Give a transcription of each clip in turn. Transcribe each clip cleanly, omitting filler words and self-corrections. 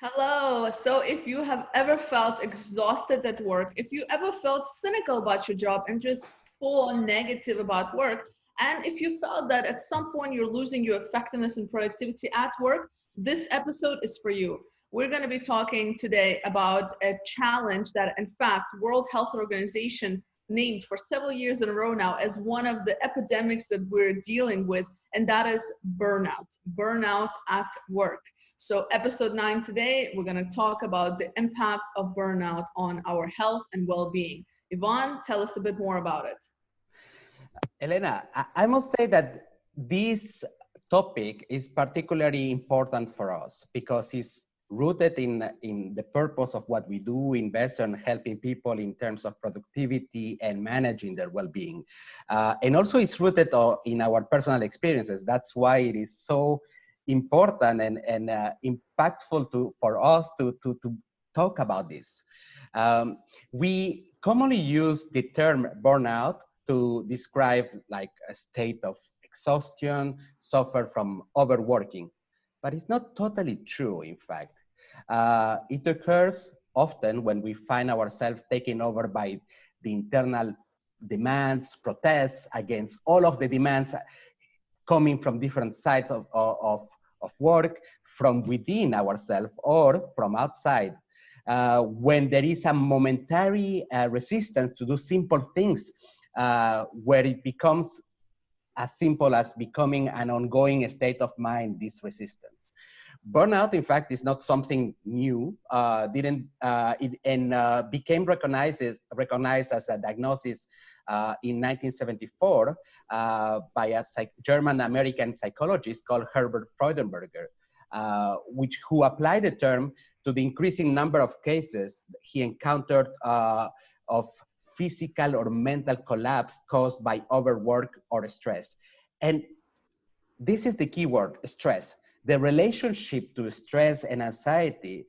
Hello. So if you have ever felt exhausted at work, if you ever felt cynical about your job and just full on negative about work, and if you felt that at some point you're losing your effectiveness and productivity at work, this episode is for you. We're going to be talking today about a challenge that, in fact, World Health Organization named for several years in a row now as one of the epidemics that we're dealing with, and that is burnout at work. So episode 9 today, we're going to talk about the impact of burnout on our health and well-being. Yvonne, tell us a bit more about it. Elena, I must say that this topic is particularly important for us because it's rooted in the purpose of what we do in Bessern, helping people in terms of productivity and managing their well-being. And also it's rooted in our personal experiences. That's why it is so important and impactful for us to talk about this. We commonly use the term burnout to describe like a state of exhaustion, suffer from overworking. But it's not totally true, in fact. It occurs often when we find ourselves taken over by the internal demands, protests against all of the demands coming from different sides of work, from within ourselves or from outside. When there is a momentary resistance to do simple things, where it becomes as simple as becoming an ongoing state of mind, this resistance. Burnout, in fact, is not something new. Became recognized as a diagnosis in 1974 by a German-American psychologist called Herbert Freudenberger, who applied the term to the increasing number of cases he encountered of physical or mental collapse caused by overwork or stress. And this is the key word, stress. The relationship to stress and anxiety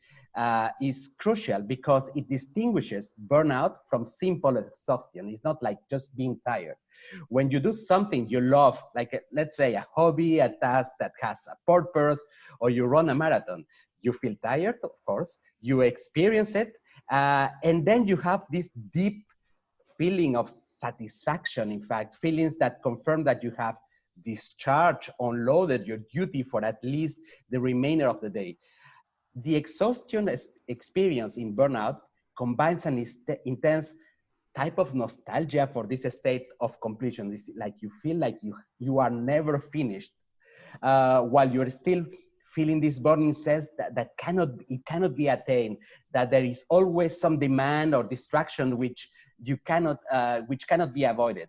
is crucial because it distinguishes burnout from simple exhaustion. It's not like just being tired. When you do something you love, like let's say a hobby, a task that has a purpose, or you run a marathon, you feel tired, of course, you experience it, and then you have this deep feeling of satisfaction, in fact, feelings that confirm that you have discharged, unloaded your duty for at least the remainder of the day. The exhaustion experience in burnout combines an intense type of nostalgia for this state of completion. It's like you feel like you are never finished, while you're still feeling this burning sense that cannot be attained, that there is always some demand or distraction which cannot be avoided.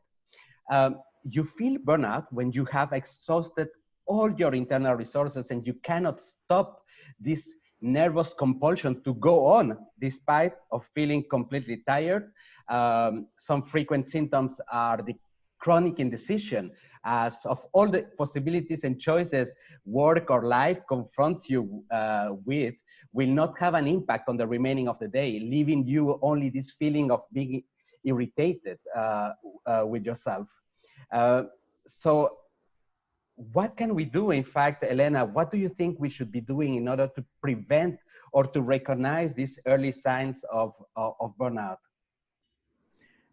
You feel burnout when you have exhausted all your internal resources and you cannot stop this nervous compulsion to go on despite of feeling completely tired. Some frequent symptoms are the chronic indecision, as of all the possibilities and choices work or life confronts you with, will not have an impact on the remaining of the day, leaving you only this feeling of being irritated with yourself. So what can we do? In fact, Elena, what do you think we should be doing in order to prevent or to recognize these early signs of burnout?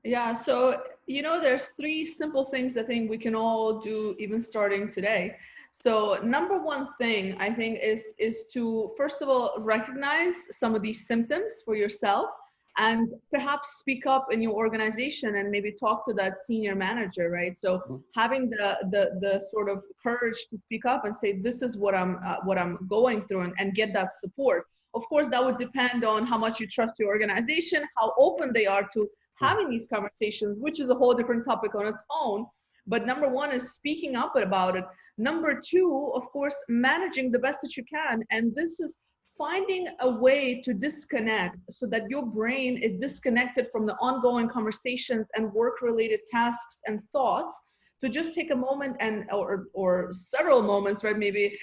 Yeah, so there's 3 simple things I think we can all do even starting today. So number one thing I think is to first of all recognize some of these symptoms for yourself and perhaps speak up in your organization and maybe talk to that senior manager, right? So having the sort of courage to speak up and say, this is what I'm going through, and get that support. Of course, that would depend on how much you trust your organization, how open they are to having these conversations, which is a whole different topic on its own. But number one is speaking up about it. Number two, of course, managing the best that you can. And this is finding a way to disconnect so that your brain is disconnected from the ongoing conversations and work-related tasks and thoughts, to just take a moment or several moments, right? Maybe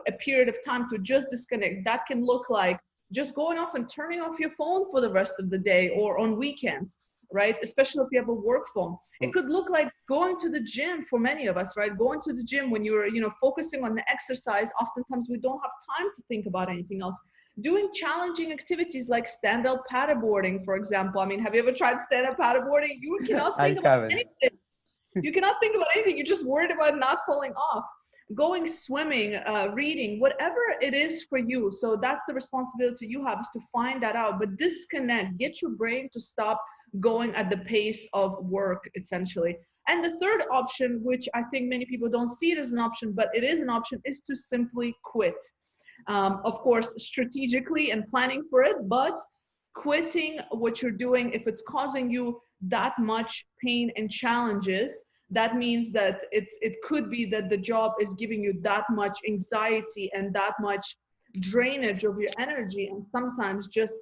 a period of time to just disconnect. That can look like just going off and turning off your phone for the rest of the day or on weekends. right? Especially if you have a work phone. It could look like going to the gym for many of us, right? Going to the gym when you're, focusing on the exercise, oftentimes we don't have time to think about anything else. Doing challenging activities like stand-up paddleboarding, for example. I mean, have you ever tried stand-up paddleboarding? You cannot think about anything. You cannot think about anything. You're just worried about not falling off. Going swimming, reading, whatever it is for you. So that's the responsibility you have, is to find that out, but disconnect, get your brain to stop going at the pace of work, essentially. And the third option, which I think many people don't see it as an option, but it is an option, is to simply quit. Of course, strategically and planning for it, but quitting what you're doing, if it's causing you that much pain and challenges, that means that it could be that the job is giving you that much anxiety and that much drainage of your energy. And sometimes just,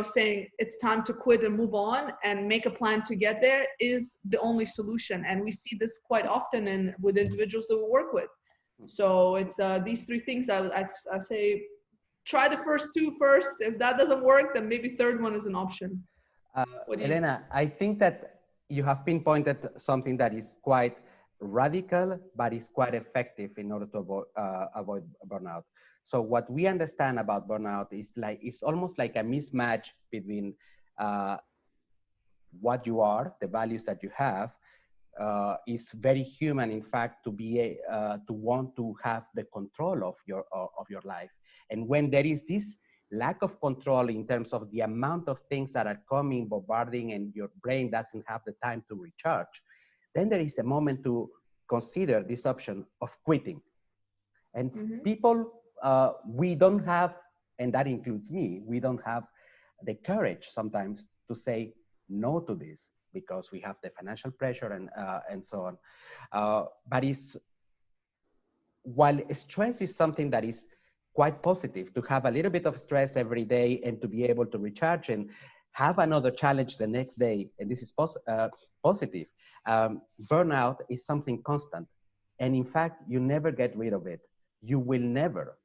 saying it's time to quit and move on and make a plan to get there is the only solution. And we see this quite often with individuals that we work with. So it's these three things. I say, try the first two first. If that doesn't work, then maybe third one is an option. Elena, I think that you have pinpointed something that is quite radical, but is quite effective in order to avoid burnout. So what we understand about burnout is it's almost like a mismatch between what you are, the values that you have. Is very human, in fact, to want to have the control of your life. And when there is this lack of control in terms of the amount of things that are coming, bombarding, and your brain doesn't have the time to recharge, then there is a moment to consider this option of quitting. And people, we don't have, and that includes me, we don't have the courage sometimes to say no to this, because we have the financial pressure and so on. But while stress is something that is quite positive, to have a little bit of stress every day and to be able to recharge and have another challenge the next day, and this is positive. Burnout is something constant. And in fact, you never get rid of it. You will never.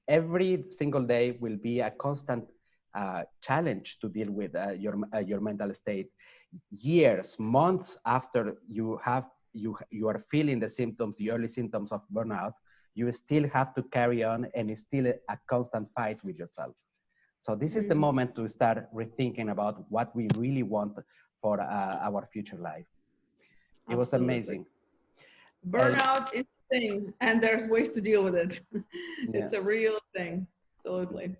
Every single day will be a constant challenge to deal with your mental state. Years, months after you are feeling the symptoms, the early symptoms of burnout, you still have to carry on, and it's still a constant fight with yourself. So this is the moment to start rethinking about what we really want for our future life. It was amazing. Burnout is a thing, and there's ways to deal with it. It's a real thing. Absolutely.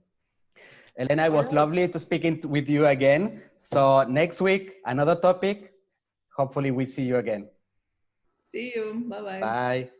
Elena, it was lovely to speak with you again. So next week, another topic. Hopefully we see you again. See you. Bye-bye. Bye.